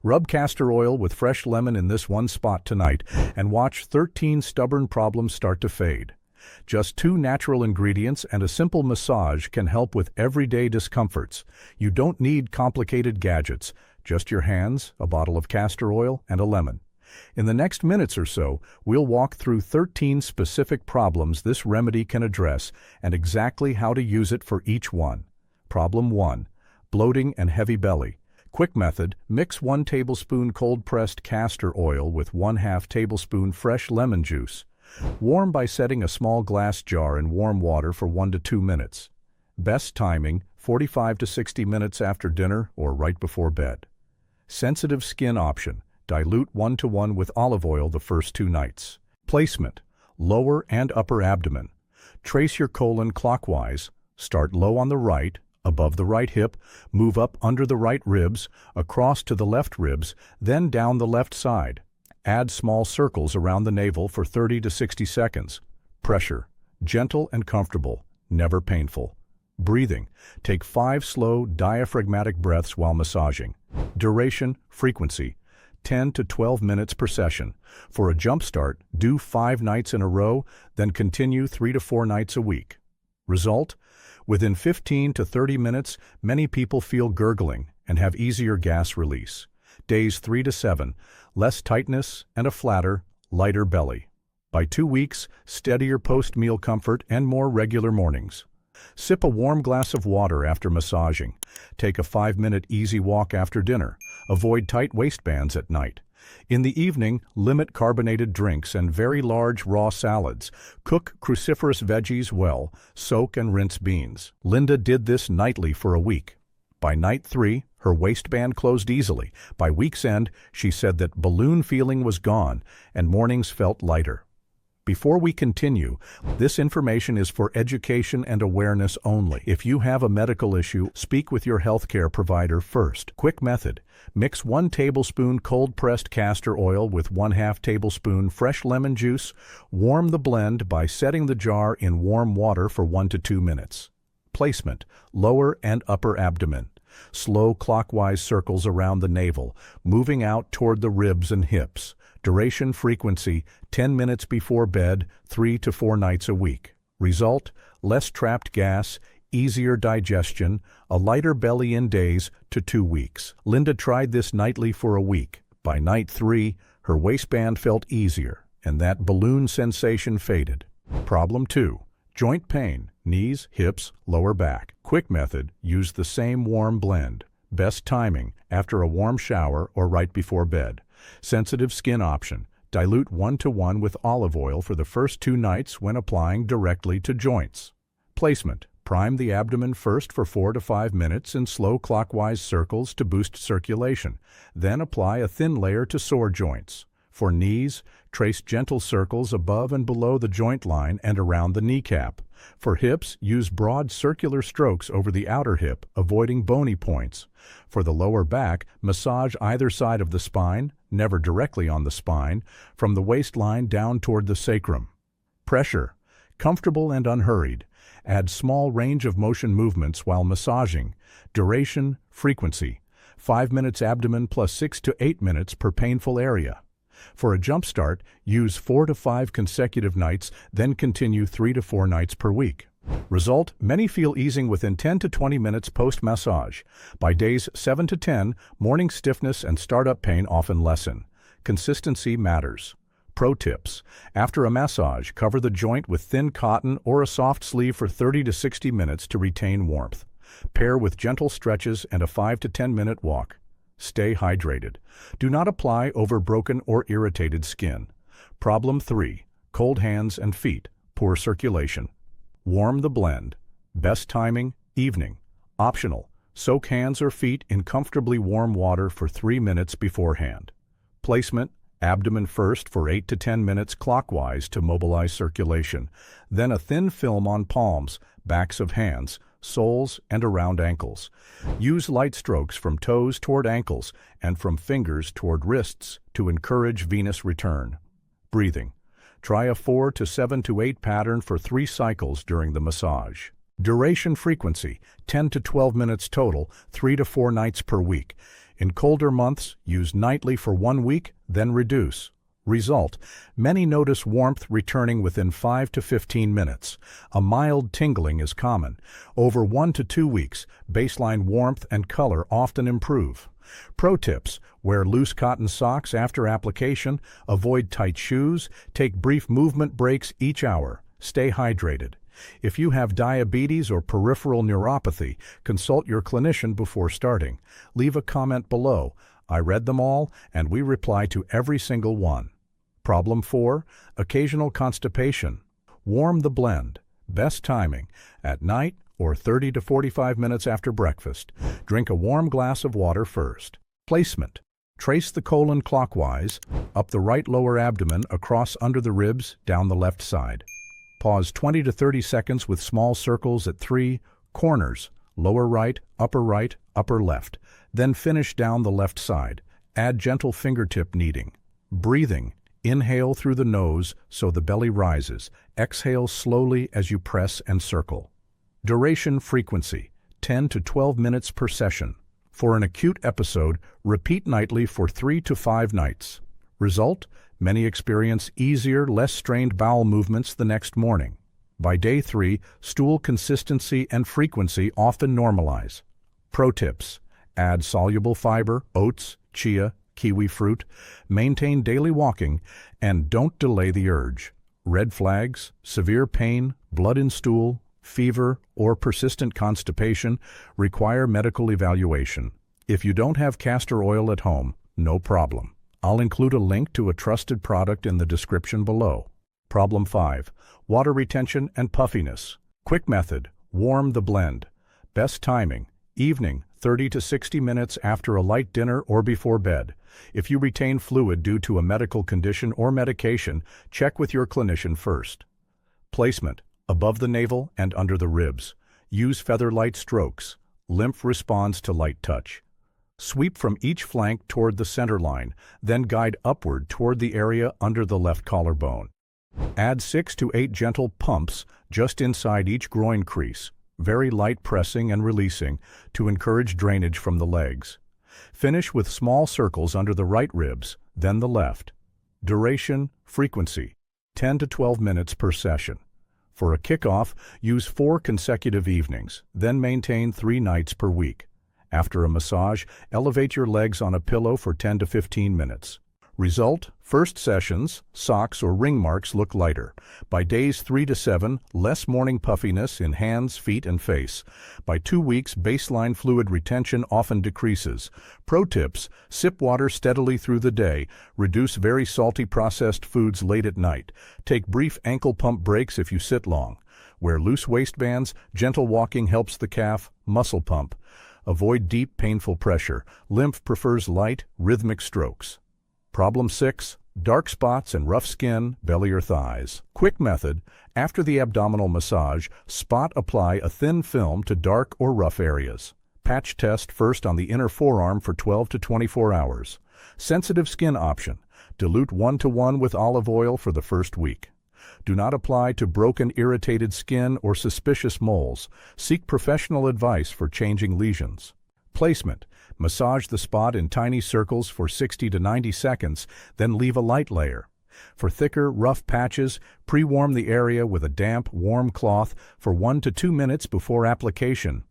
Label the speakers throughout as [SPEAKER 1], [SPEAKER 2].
[SPEAKER 1] Rub castor oil with fresh lemon in this one spot tonight and watch 13 stubborn problems start to fade. Just 2 natural ingredients and a simple massage can help with everyday discomforts. You don't need complicated gadgets, just your hands, a bottle of castor oil, and a lemon. In the next minutes or so, we'll walk through 13 specific problems this remedy can address and exactly how to use it for each one. Problem 1. Bloating and heavy belly. Quick method: mix 1 tablespoon cold-pressed castor oil with 1/2 tablespoon fresh lemon juice. Warm by setting a small glass jar in warm water for 1 to 2 minutes. Best timing: 45 to 60 minutes after dinner or right before bed. Sensitive skin option: dilute 1 to 1 with olive oil the first 2 nights. Placement: lower and upper abdomen. Trace your colon clockwise. Start low on the right, above the right hip, move up under the right ribs, across to the left ribs, then down the left side. Add small circles around the navel for 30 to 60 seconds. Pressure: gentle and comfortable, never painful. Breathing: take 5 slow, diaphragmatic breaths while massaging. Duration, frequency: 10 to 12 minutes per session. For a jump start, do 5 nights in a row, then continue 3 to 4 nights a week. Result: within 15 to 30 minutes, many people feel gurgling and have easier gas release. Days 3 to 7, less tightness and a flatter, lighter belly. By 2 weeks, steadier post-meal comfort and more regular mornings. Sip a warm glass of water after massaging. Take a 5-minute easy walk after dinner. Avoid tight waistbands at night. In the evening, limit carbonated drinks and very large raw salads. Cook cruciferous veggies well. Soak and rinse beans. Linda did this nightly for a week. By night 3, her waistband closed easily. By week's end, she said that balloon feeling was gone and mornings felt lighter. Before we continue, this information is for education and awareness only. If you have a medical issue, speak with your healthcare provider first. Quick method: mix 1 tablespoon cold-pressed castor oil with 1/2 tablespoon fresh lemon juice. Warm the blend by setting the jar in warm water for 1 to 2 minutes. Placement: lower and upper abdomen. Slow clockwise circles around the navel, moving out toward the ribs and hips. Duration, frequency: 10 minutes before bed, 3 to 4 nights a week. Result: less trapped gas, easier digestion, a lighter belly in days to 2 weeks. Linda tried this nightly for a week. By night 3, her waistband felt easier, and that balloon sensation faded. Problem 2. Joint pain, knees, hips, lower back. Quick method: use the same warm blend. Best timing: after a warm shower or right before bed. Sensitive skin option: dilute 1 to 1 with olive oil for the first 2 nights when applying directly to joints. Placement: prime the abdomen first for 4 to 5 minutes in slow clockwise circles to boost circulation. Then apply a thin layer to sore joints. For knees, trace gentle circles above and below the joint line and around the kneecap. For hips, use broad circular strokes over the outer hip, avoiding bony points. For the lower back, massage either side of the spine, never directly on the spine, from the waistline down toward the sacrum. Pressure: comfortable and unhurried. Add small range of motion movements while massaging. Duration, frequency: 5 minutes abdomen plus 6 to 8 minutes per painful area. For a jump start, use 4 to 5 consecutive nights, then continue 3 to 4 nights per week. Result: many feel easing within 10 to 20 minutes post-massage. By days 7 to 10, morning stiffness and startup pain often lessen. Consistency matters. Pro tips: after a massage, cover the joint with thin cotton or a soft sleeve for 30 to 60 minutes to retain warmth. Pair with gentle stretches and a 5 to 10 minute walk. Stay hydrated. Do not apply over broken or irritated skin. Problem 3. Cold hands and feet, poor circulation. Warm the blend. Best timing: evening. Optional: soak hands or feet in comfortably warm water for 3 minutes beforehand. Placement: abdomen first for 8 to 10 minutes clockwise to mobilize circulation. Then a thin film on palms, backs of hands, soles, and around ankles. Use light strokes from toes toward ankles and from fingers toward wrists to encourage venous return. Breathing: try a 4 to 7 to 8 pattern for 3 cycles during the massage. Duration frequency, 10 to 12 minutes total, 3 to 4 nights per week. In colder months, use nightly for 1 week, then reduce. Result: many notice warmth returning within 5 to 15 minutes. A mild tingling is common. Over 1 to 2 weeks, baseline warmth and color often improve. Pro tips: wear loose cotton socks after application, avoid tight shoes, take brief movement breaks each hour, stay hydrated. If you have diabetes or peripheral neuropathy, consult your clinician before starting. Leave a comment below. I read them all, and we reply to every single one. Problem 4. Occasional constipation. Warm the blend. Best timing: at night or 30 to 45 minutes after breakfast. Drink a warm glass of water first. Placement: trace the colon clockwise, up the right lower abdomen, across under the ribs, down the left side. Pause 20 to 30 seconds with small circles at 3 corners, lower right, upper left. Then finish down the left side. Add gentle fingertip kneading. Breathing: inhale through the nose so the belly rises. Exhale slowly as you press and circle. Duration frequency, 10 to 12 minutes per session. For an acute episode, repeat nightly for 3 to 5 nights. Result: many experience easier, less strained bowel movements the next morning. By day 3, stool consistency and frequency often normalize. Pro tips: add soluble fiber, oats, chia, kiwi fruit, maintain daily walking, and don't delay the urge. Red flags: severe pain, blood in stool, fever, or persistent constipation require medical evaluation. If you don't have castor oil at home, no problem. I'll include a link to a trusted product in the description below. Problem 5. Water retention and puffiness. Quick method: warm the blend. Best timing: evening, 30 to 60 minutes after a light dinner or before bed. If you retain fluid due to a medical condition or medication, check with your clinician first. Placement: above the navel and under the ribs. Use feather-light strokes. Lymph responds to light touch. Sweep from each flank toward the center line, then guide upward toward the area under the left collarbone. Add 6 to 8 gentle pumps just inside each groin crease, very light pressing and releasing to encourage drainage from the legs. Finish with small circles under the right ribs, then the left. Duration, frequency, 10 to 12 minutes per session. For a kickoff, use 4 consecutive evenings, then maintain 3 nights per week. After a massage, elevate your legs on a pillow for 10 to 15 minutes. Result: first sessions, socks or ring marks look lighter. By days 3 to 7, less morning puffiness in hands, feet, and face. By 2 weeks, baseline fluid retention often decreases. Pro tips: sip water steadily through the day. Reduce very salty processed foods late at night. Take brief ankle pump breaks if you sit long. Wear loose waistbands. Gentle walking helps the calf. Muscle pump. Avoid deep, painful pressure. Lymph prefers light, rhythmic strokes. Problem 6. Dark spots and rough skin, belly or thighs. Quick method: after the abdominal massage, spot apply a thin film to dark or rough areas. Patch test first on the inner forearm for 12 to 24 hours. Sensitive skin option: dilute 1:1 with olive oil for the first week. Do not apply to broken, irritated skin or suspicious moles. Seek professional advice for changing lesions. Placement: massage the spot in tiny circles for 60 to 90 seconds, then leave a light layer. For thicker, rough patches, pre-warm the area with a damp, warm cloth for 1 to 2 minutes before application.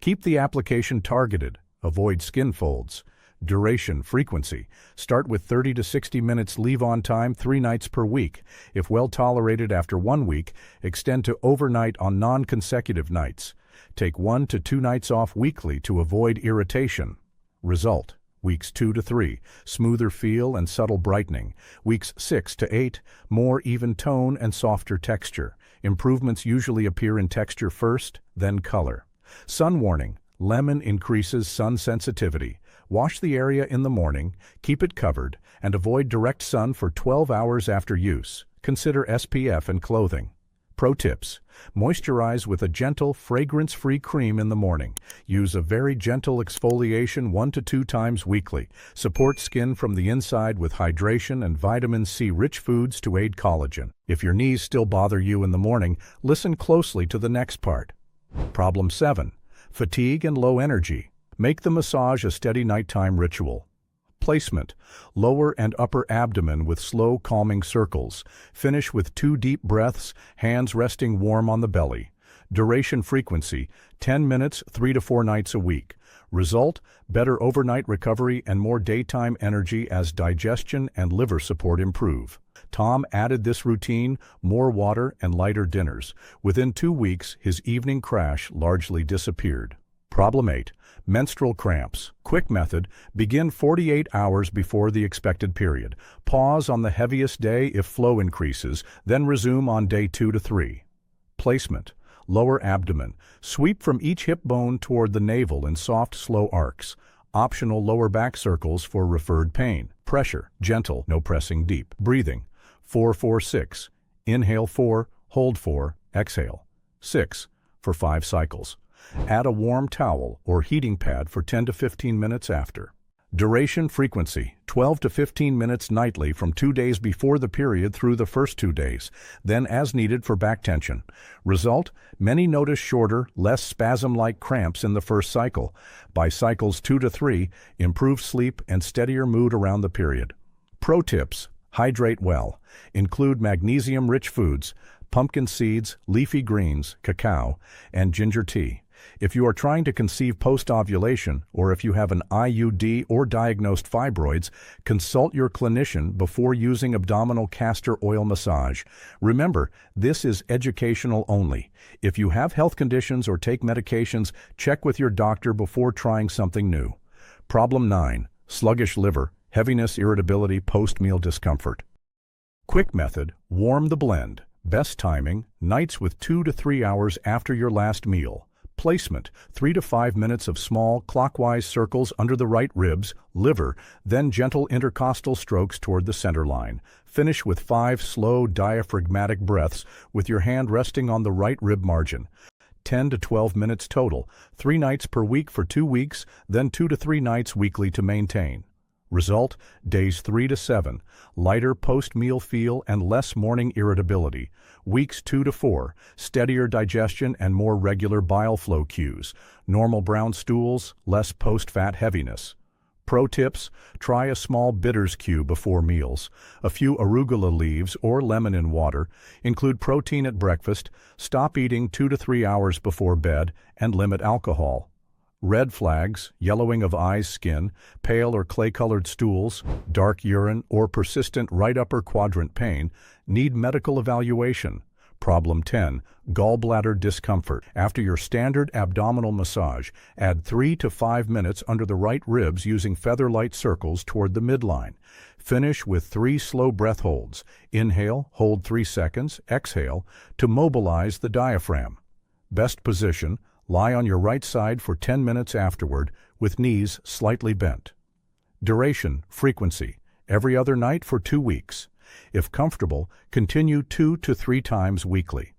[SPEAKER 1] Keep the application targeted. Avoid skin folds. Duration, frequency: start with 30 to 60 minutes leave-on time 3 nights per week. If well tolerated after 1 week, extend to overnight on non-consecutive nights. Take 1 to 2 nights off weekly to avoid irritation. Result: weeks 2 to 3, smoother feel and subtle brightening. Weeks 6 to 8, more even tone and softer texture. Improvements usually appear in texture first, then color. Sun warning: lemon increases sun sensitivity. Wash the area in the morning, keep it covered, and avoid direct sun for 12 hours after use. Consider SPF in clothing. Pro tips: moisturize with a gentle, fragrance-free cream in the morning. Use a very gentle exfoliation 1 to 2 times weekly. Support skin from the inside with hydration and vitamin C-rich foods to aid collagen. If your knees still bother you in the morning, listen closely to the next part. Problem 7. Fatigue and low energy. Make the massage a steady nighttime ritual. Placement: lower and upper abdomen with slow calming circles. Finish with 2 deep breaths, hands resting warm on the belly. Duration: frequency: 10 minutes, 3 to 4 nights a week. Result: better overnight recovery and more daytime energy as digestion and liver support improve. Tom added this routine, more water and lighter dinners. Within 2 weeks, his evening crash largely disappeared. Problem 8. Menstrual cramps. Quick method: begin 48 hours before the expected period. Pause on the heaviest day if flow increases, then resume on day 2 to 3. Placement: lower abdomen. Sweep from each hip bone toward the navel in soft, slow arcs. Optional lower back circles for referred pain. Pressure: gentle, no pressing deep. Breathing: 4-4-6. Inhale 4, hold 4, exhale 6 for 5 cycles. Add a warm towel or heating pad for 10 to 15 minutes after. Duration: frequency: 12 to 15 minutes nightly from 2 days before the period through the first 2 days, then as needed for back tension. Result: many notice shorter, less spasm-like cramps in the first cycle. By cycles 2 to 3, improved sleep and steadier mood around the period. Pro tips: hydrate well. Include magnesium-rich foods, pumpkin seeds, leafy greens, cacao, and ginger tea. If you are trying to conceive post-ovulation, or if you have an IUD or diagnosed fibroids, consult your clinician before using abdominal castor oil massage. Remember, this is educational only. If you have health conditions or take medications, check with your doctor before trying something new. Problem 9. Sluggish liver, heaviness, irritability, post-meal discomfort. Quick method: warm the blend. Best timing: nights with 2 to 3 hours after your last meal. Placement: 3 to 5 minutes of small, clockwise circles under the right ribs, liver, then gentle intercostal strokes toward the center line. Finish with 5 slow, diaphragmatic breaths with your hand resting on the right rib margin. 10 to 12 minutes total, 3 nights per week for 2 weeks, then 2 to 3 nights weekly to maintain. Result: days 3 to 7, lighter post-meal feel and less morning irritability. Weeks 2 to 4, steadier digestion and more regular bile flow cues. Normal brown stools, less post-fat heaviness. Pro tips: try a small bitters cue before meals, a few arugula leaves or lemon in water, include protein at breakfast, stop eating 2 to 3 hours before bed, and limit alcohol. Red flags: yellowing of eyes, skin, pale or clay-colored stools, dark urine, or persistent right upper quadrant pain, need medical evaluation. Problem 10. Gallbladder discomfort. After your standard abdominal massage, add 3 to 5 minutes under the right ribs using feather-light circles toward the midline. Finish with 3 slow breath holds. Inhale, hold 3 seconds, exhale, to mobilize the diaphragm. Best position: lie on your right side for 10 minutes afterward, with knees slightly bent. Duration: frequency: every other night for 2 weeks. If comfortable, continue 2 to 3 times weekly.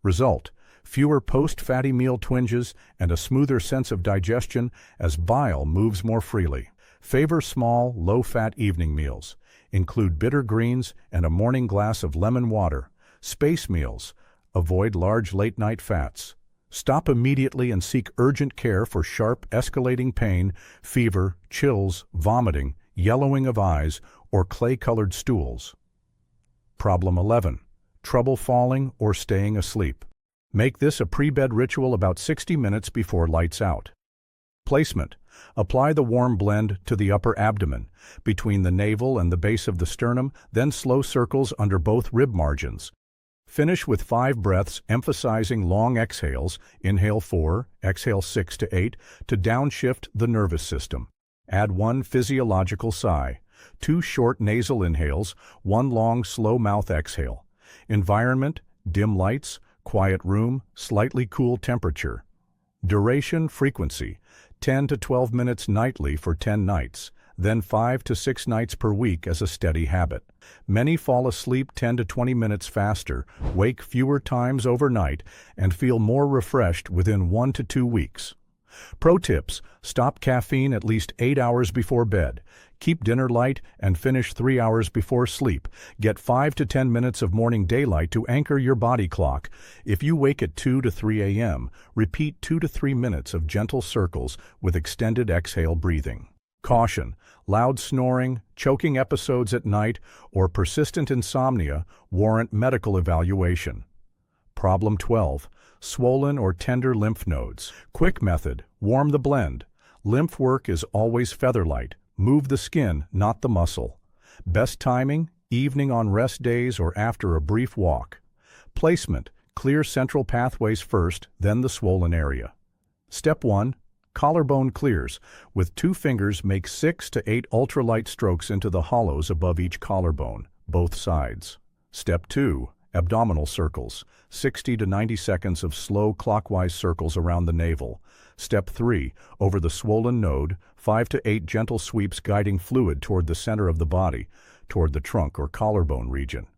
[SPEAKER 1] Result: fewer post-fatty meal twinges and a smoother sense of digestion as bile moves more freely. Favor small, low-fat evening meals. Include bitter greens and a morning glass of lemon water. Space meals: avoid large late-night fats. Stop immediately and seek urgent care for sharp, escalating pain, fever, chills, vomiting, yellowing of eyes, or clay-colored stools. Problem 11. Trouble falling or staying asleep. Make this a pre-bed ritual about 60 minutes before lights out. Placement: apply the warm blend to the upper abdomen, between the navel and the base of the sternum, then slow circles under both rib margins. Finish with 5 breaths, emphasizing long exhales, inhale 4, exhale 6 to 8, to downshift the nervous system. Add 1 physiological sigh, 2 short nasal inhales, 1 long slow mouth exhale. Environment: dim lights, quiet room, slightly cool temperature. Duration: frequency: 10 to 12 minutes nightly for 10 nights, then 5 to 6 nights per week as a steady habit. Many fall asleep 10 to 20 minutes faster, wake fewer times overnight, and feel more refreshed within 1 to 2 weeks. Pro tips: stop caffeine at least 8 hours before bed. Keep dinner light and finish 3 hours before sleep. Get 5 to 10 minutes of morning daylight to anchor your body clock. If you wake at 2 to 3 a.m., repeat 2 to 3 minutes of gentle circles with extended exhale breathing. Caution: loud snoring, choking episodes at night, or persistent insomnia warrant medical evaluation. Problem 12. Swollen or tender lymph nodes. Quick method: warm the blend. Lymph work is always featherlight. Move the skin, not the muscle. Best timing: evening on rest days or after a brief walk. Placement: clear central pathways first, then the swollen area. Step 1. Collarbone clears. With 2 fingers, make 6 to 8 ultralight strokes into the hollows above each collarbone, both sides. Step 2. Abdominal circles. 60 to 90 seconds of slow clockwise circles around the navel. Step 3. Over the swollen node, 5 to 8 gentle sweeps guiding fluid toward the center of the body, toward the trunk or collarbone region.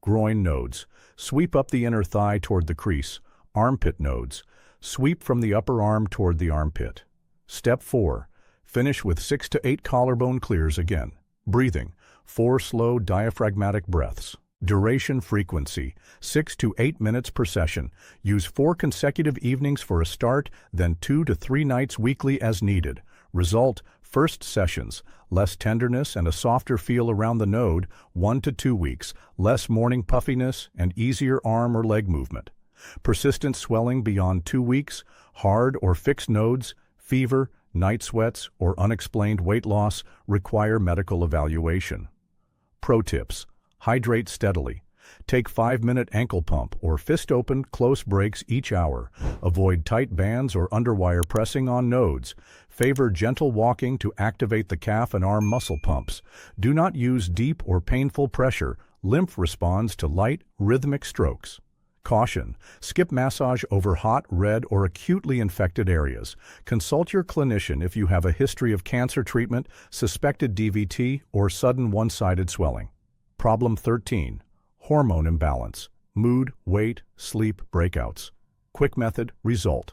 [SPEAKER 1] Groin nodes. Sweep up the inner thigh toward the crease. Armpit nodes. Sweep from the upper arm toward the armpit. Step 4. Finish with 6 to 8 collarbone clears again. Breathing: 4 slow diaphragmatic breaths. Duration frequency: 6 to 8 minutes per session. Use 4 consecutive evenings for a start, then 2 to 3 nights weekly as needed. Result: first sessions, less tenderness and a softer feel around the node, 1 to 2 weeks, less morning puffiness and easier arm or leg movement. Persistent swelling beyond 2 weeks, hard or fixed nodes, fever, night sweats, or unexplained weight loss require medical evaluation. Pro tips: hydrate steadily. Take 5-minute ankle pump or fist open close breaks each hour. Avoid tight bands or underwire pressing on nodes. Favor gentle walking to activate the calf and arm muscle pumps. Do not use deep or painful pressure. Lymph responds to light, rhythmic strokes. Caution: skip massage over hot, red, or acutely infected areas. Consult your clinician if you have a history of cancer treatment, suspected DVT, or sudden one-sided swelling. Problem 13. Hormone imbalance. Mood, weight, sleep breakouts. Quick method: result.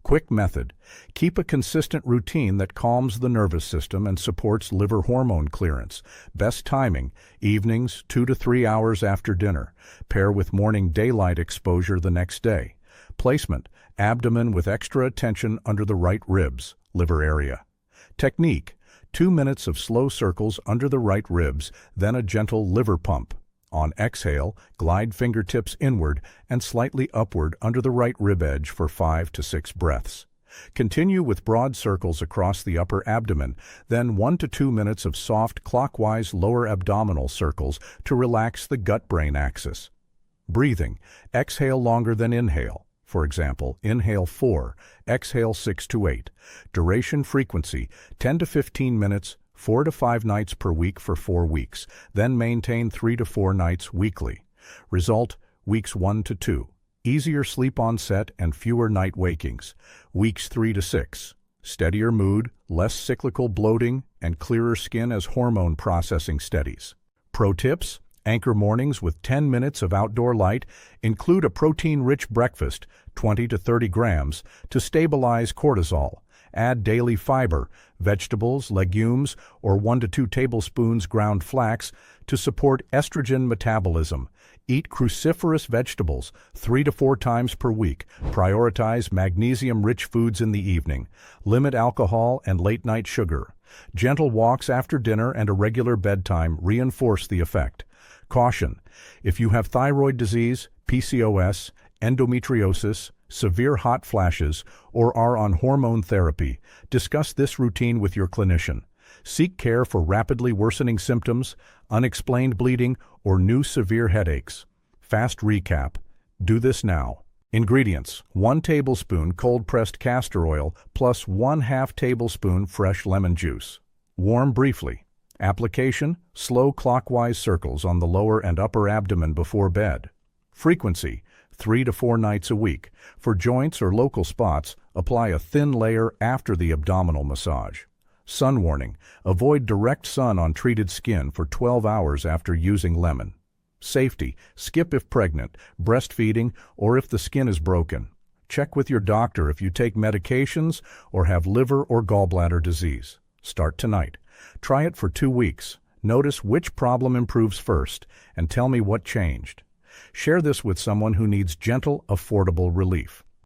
[SPEAKER 1] Quick method: keep a consistent routine that calms the nervous system and supports liver hormone clearance. Best timing: evenings, 2 to 3 hours after dinner. Pair with morning daylight exposure the next day. Placement: abdomen with extra attention under the right ribs, liver area. Technique: 2 minutes of slow circles under the right ribs, then a gentle liver pump. On exhale, glide fingertips inward and slightly upward under the right rib edge for 5 to 6 breaths. Continue with broad circles across the upper abdomen, then 1 to 2 minutes of soft clockwise lower abdominal circles to relax the gut-brain axis. Breathing: exhale longer than inhale. For example, inhale 4, exhale 6 to 8. Duration frequency: 10 to 15 minutes, 4 to 5 nights per week for 4 weeks, then maintain 3 to 4 nights weekly. Result: weeks 1 to 2. Easier sleep onset and fewer night wakings. Weeks 3 to 6. Steadier mood, less cyclical bloating, and clearer skin as hormone processing steadies. Pro tips: anchor mornings with 10 minutes of outdoor light. Include a protein-rich breakfast, 20 to 30 grams, to stabilize cortisol. Add daily fiber, vegetables, legumes, or 1 to 2 tablespoons ground flax to support estrogen metabolism. Eat cruciferous vegetables 3 to 4 times per week. Prioritize magnesium-rich foods in the evening. Limit alcohol and late-night sugar. Gentle walks after dinner and a regular bedtime reinforce the effect. Caution: if you have thyroid disease, PCOS, endometriosis, severe hot flashes, or are on hormone therapy, discuss this routine with your clinician. Seek care for rapidly worsening symptoms, unexplained bleeding, or new severe headaches. Fast recap: do this now. Ingredients: 1 tablespoon cold-pressed castor oil plus 1/2 tablespoon fresh lemon juice. Warm briefly. Application: slow clockwise circles on the lower and upper abdomen before bed. Frequency: 3 to 4 nights a week. For joints or local spots, apply a thin layer after the abdominal massage. Sun warning: avoid direct sun on treated skin for 12 hours after using lemon. Safety: skip if pregnant, breastfeeding, or if the skin is broken. Check with your doctor if you take medications or have liver or gallbladder disease. Start tonight. Try it for 2 weeks. Notice which problem improves first and tell me what changed. Share this with someone who needs gentle, affordable relief.